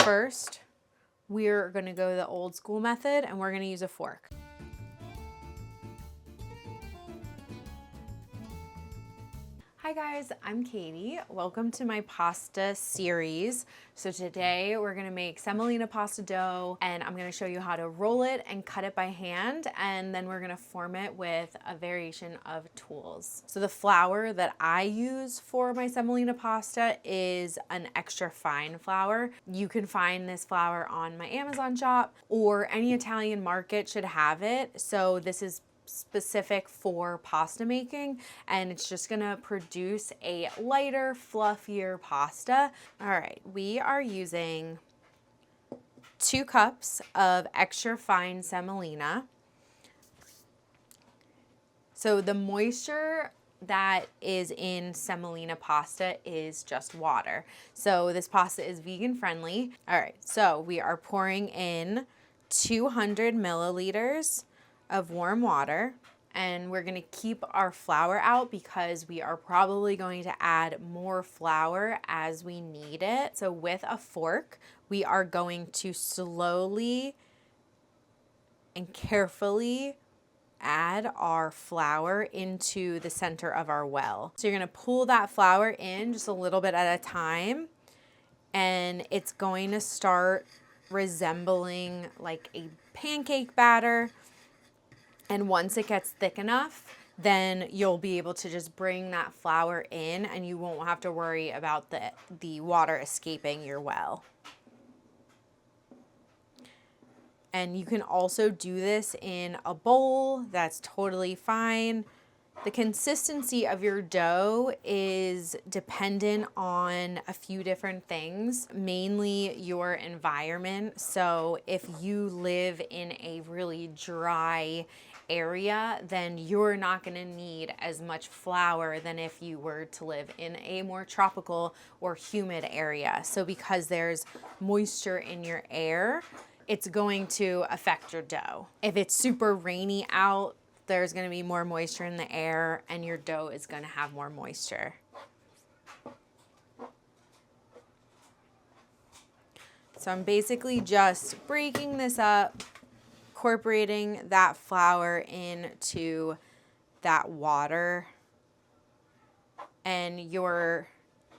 first, we're gonna go the old school method and we're gonna use a fork. Hi guys, I'm Katie. Welcome to my pasta series. So today we're gonna make semolina pasta dough and I'm gonna show you how to roll it and cut it by hand, and then we're gonna form it with a variation of tools. So the flour that I use for my semolina pasta is an extra fine flour. You can find this flour on my Amazon shop, or any Italian market should have it. So this is specific for pasta making, and it's just gonna produce a lighter, fluffier pasta. All right, we are using 2 cups of extra fine semolina. So the moisture that is in semolina pasta is just water. So this pasta is vegan friendly. All right, so we are pouring in 200 milliliters of warm water, and we're gonna keep our flour out because we are probably going to add more flour as we need it. So with a fork, we are going to slowly and carefully add our flour into the center of our well. So you're gonna pull that flour in just a little bit at a time, and it's going to start resembling like a pancake batter. And once it gets thick enough, then you'll be able to just bring that flour in and you won't have to worry about the water escaping your well. And you can also do this in a bowl. That's totally fine. The consistency of your dough is dependent on a few different things, mainly your environment. So if you live in a really dry area, then you're not going to need as much flour than if you were to live in a more tropical or humid area. So because there's moisture in your air, it's going to affect your dough. If it's super rainy out, there's going to be more moisture in the air and your dough is going to have more moisture. So I'm basically just breaking this up, incorporating that flour into that water, and your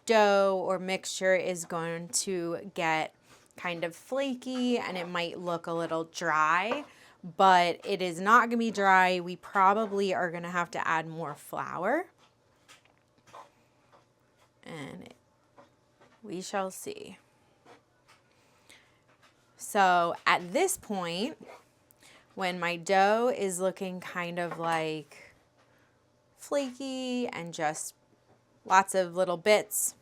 dough or mixture is going to get kind of flaky and it might look a little dry, but it is not going to be dry. We probably are going to have to add more flour, and we shall see. So at this point, when my dough is looking kind of like flaky and just lots of little bits,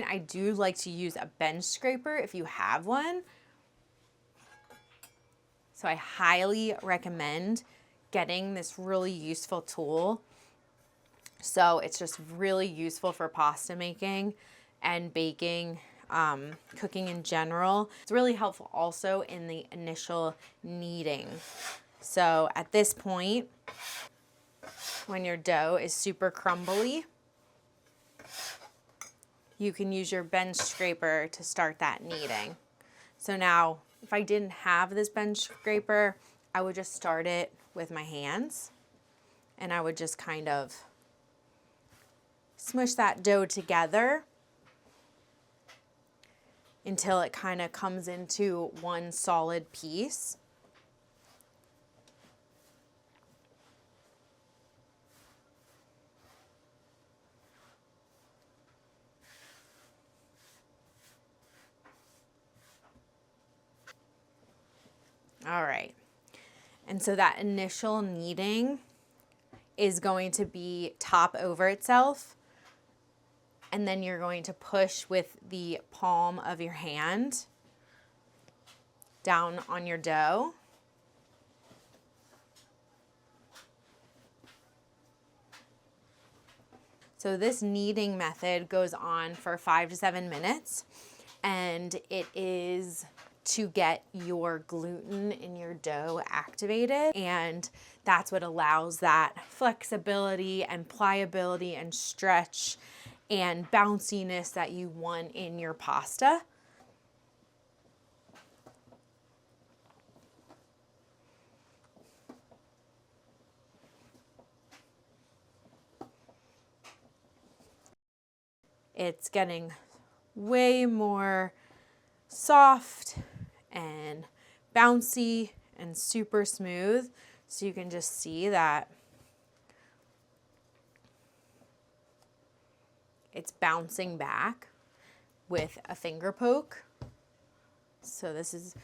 I do like to use a bench scraper if you have one. So I highly recommend getting this really useful tool. So it's just really useful for pasta making and baking, cooking in general. It's really helpful also in the initial kneading. So at this point, when your dough is super crumbly, you can use your bench scraper to start that kneading. So now, if I didn't have this bench scraper, I would just start it with my hands, and I would just kind of smush that dough together until it kind of comes into one solid piece. All right, and so that initial kneading is going to be top over itself, and then you're going to push with the palm of your hand down on your dough. So this kneading method goes on for 5 to 7 minutes, and it is to get your gluten in your dough activated, and that's what allows that flexibility and pliability and stretch and bounciness that you want in your pasta. It's getting way more soft and bouncy and super smooth. So you can just see that it's bouncing back with a finger poke. So this is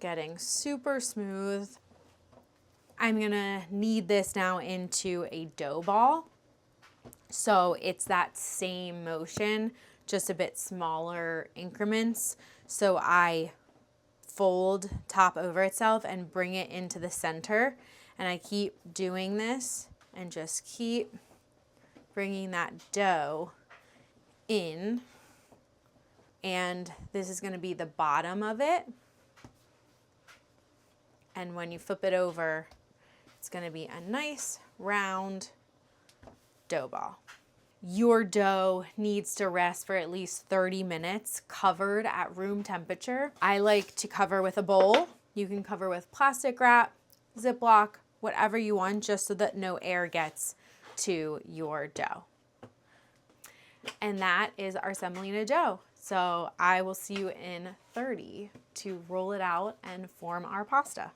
getting super smooth. I'm gonna knead this now into a dough ball. So it's that same motion, just a bit smaller increments. So I fold top over itself and bring it into the center. And I keep doing this and just keep bringing that dough in. And this is going to be the bottom of it. And when you flip it over, it's going to be a nice round dough ball. Your dough needs to rest for at least 30 minutes covered at room temperature. I like to cover with a bowl. You can cover with plastic wrap, Ziploc, whatever you want, just so that no air gets to your dough. And that is our semolina dough. So I will see you in 30 to roll it out and form our pasta.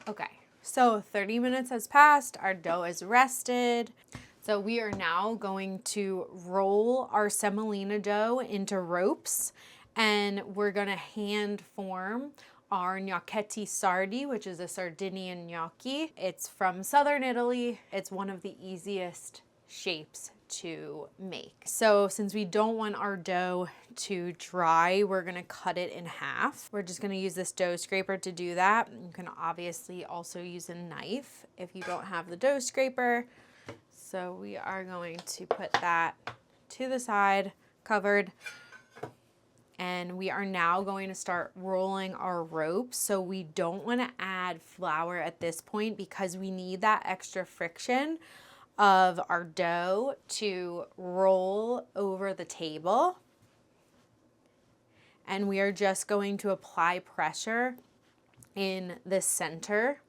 Okay, so 30 minutes has passed, our dough is rested. So we are now going to roll our semolina dough into ropes, and we're gonna hand form our gnocchetti sardi, which is a Sardinian gnocchi. It's from southern Italy. It's one of the easiest shapes to make. So since we don't want our dough to dry, we're gonna cut it in half. We're just gonna use this dough scraper to do that. You can obviously also use a knife if you don't have the dough scraper. So we are going to put that to the side, covered. And we are now going to start rolling our ropes. So we don't want to add flour at this point because we need that extra friction of our dough to roll over the table. And we are just going to apply pressure in the center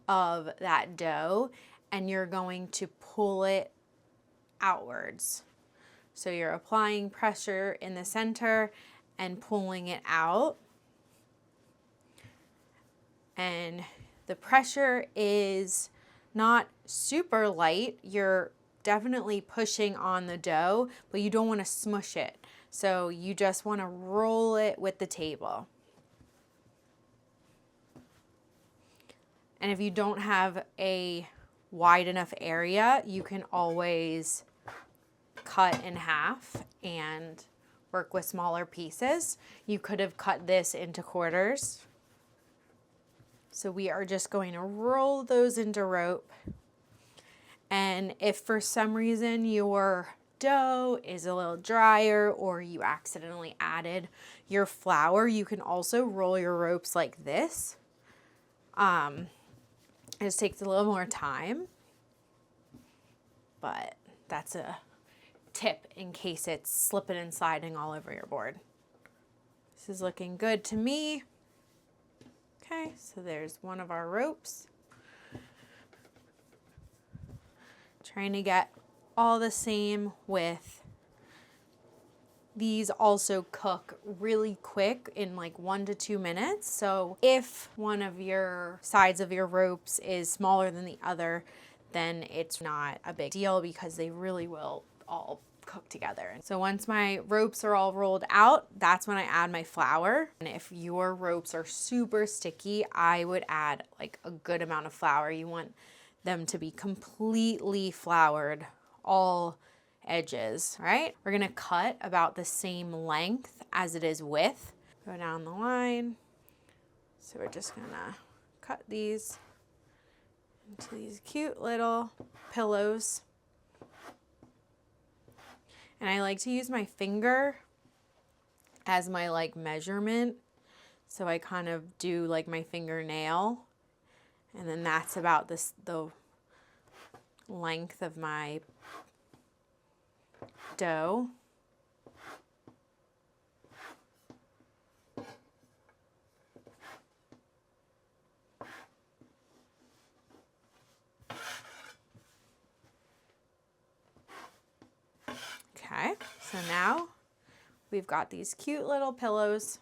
of that dough, and you're going to pull it outwards. So you're applying pressure in the center and pulling it out. And the pressure is not super light. You're definitely pushing on the dough, but you don't want to smush it. So you just want to roll it with the table. And if you don't have a wide enough area, you can always cut in half and work with smaller pieces. You could have cut this into quarters. So we are just going to roll those into rope. And if for some reason your dough is a little drier or you accidentally added your flour, you can also roll your ropes like this. It just takes a little more time, but that's a tip in case it's slipping and sliding all over your board. This is looking good to me. Okay, so there's one of our ropes. Trying to get all the same with these. Also cook really quick in like 1 to 2 minutes. So if one of your sides of your ropes is smaller than the other, then it's not a big deal because they really will all cook together. So once my ropes are all rolled out, that's when I add my flour. And if your ropes are super sticky, I would add like a good amount of flour. You want them to be completely floured, all edges, right? We're gonna cut about the same length as it is width. Go down the line. So we're just gonna cut these into these cute little pillows. And I like to use my finger as my like measurement. So I kind of do like my fingernail. And then that's about the length of my dough. we've got these cute little pillows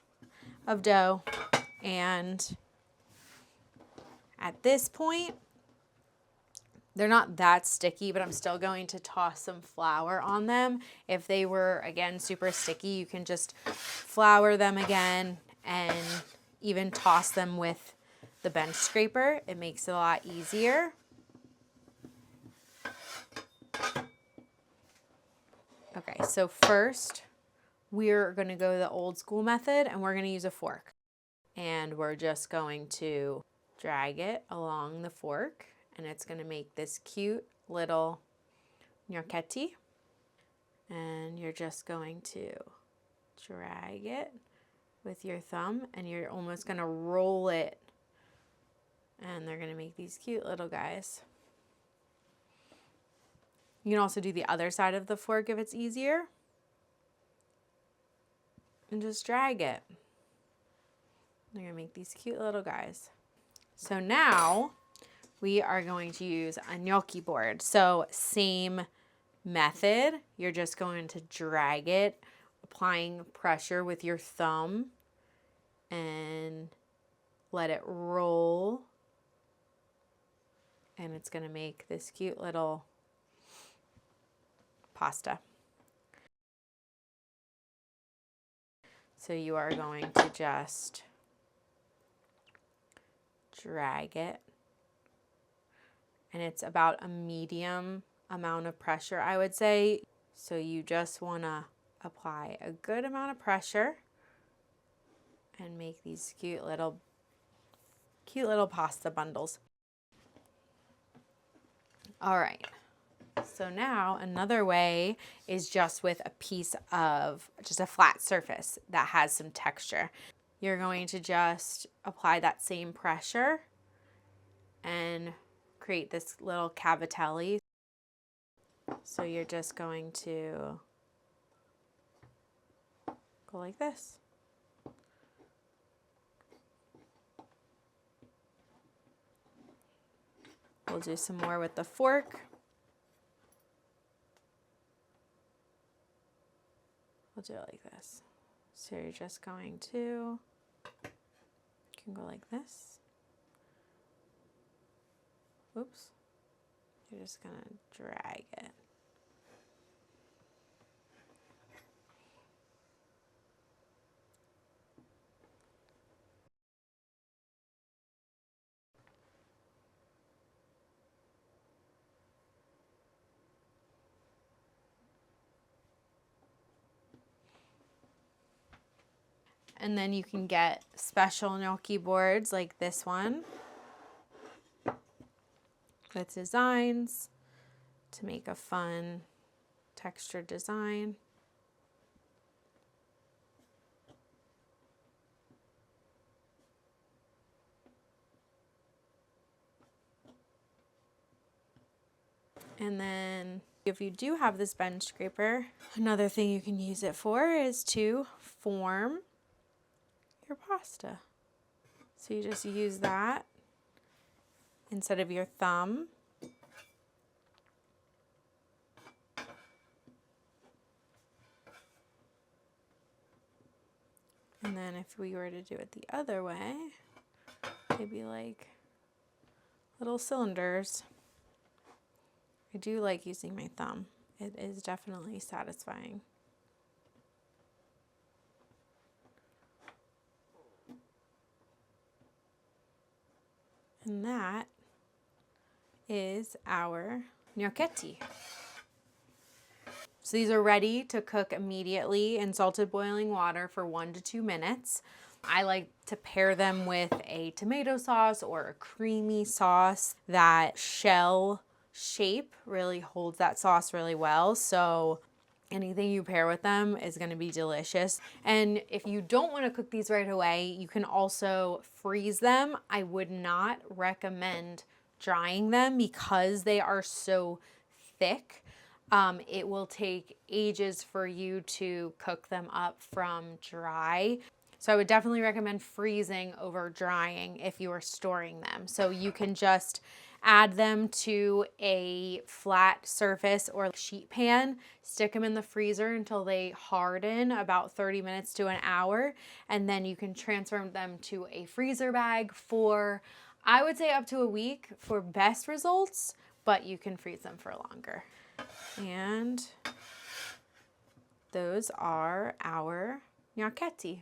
of dough, and at this point, they're not that sticky, but I'm still going to toss some flour on them. If they were, again, super sticky, you can just flour them again and even toss them with the bench scraper. It makes it a lot easier. Okay, so first we're going to go the old school method, and we're going to use a fork. And we're just going to drag it along the fork, and it's going to make this cute little gnocchetti. And you're just going to drag it with your thumb, and you're almost going to roll it. And they're going to make these cute little guys. You can also do the other side of the fork if it's easier. And just drag it. They're going to make these cute little guys. So now we are going to use a gnocchi board. So same method. You're just going to drag it, applying pressure with your thumb, and let it roll. And it's going to make this cute little pasta. So you are going to just drag it, and it's about a medium amount of pressure, I would say. So you just want to apply a good amount of pressure and make these cute little pasta bundles. All right. So now another way is just with a piece of just a flat surface that has some texture. You're going to just apply that same pressure and create this little cavatelli. So you're just going to go like this. We'll do some more with the fork. We'll do it like this. So you're just going to, you can go like this. Oops. You're just going to drag it. And then you can get special gnocchi boards like this one with designs to make a fun textured design. And then if you do have this bench scraper, another thing you can use it for is to form your pasta. So you just use that instead of your thumb. And then if we were to do it the other way, they'd be like little cylinders. I do like using my thumb. It is definitely satisfying. And that is our gnocchetti. So these are ready to cook immediately in salted boiling water for 1 to 2 minutes. I like to pair them with a tomato sauce or a creamy sauce. That shell shape really holds that sauce really well. So anything you pair with them is going to be delicious. And if you don't want to cook these right away, you can also freeze them. I would not recommend drying them because they are so thick. It will take ages for you to cook them up from dry. So I would definitely recommend freezing over drying if you are storing them. So you can just add them to a flat surface or sheet pan, stick them in the freezer until they harden, about 30 minutes to an hour, and then you can transfer them to a freezer bag for, I would say, up to a week for best results, but you can freeze them for longer. And those are our gnocchetti.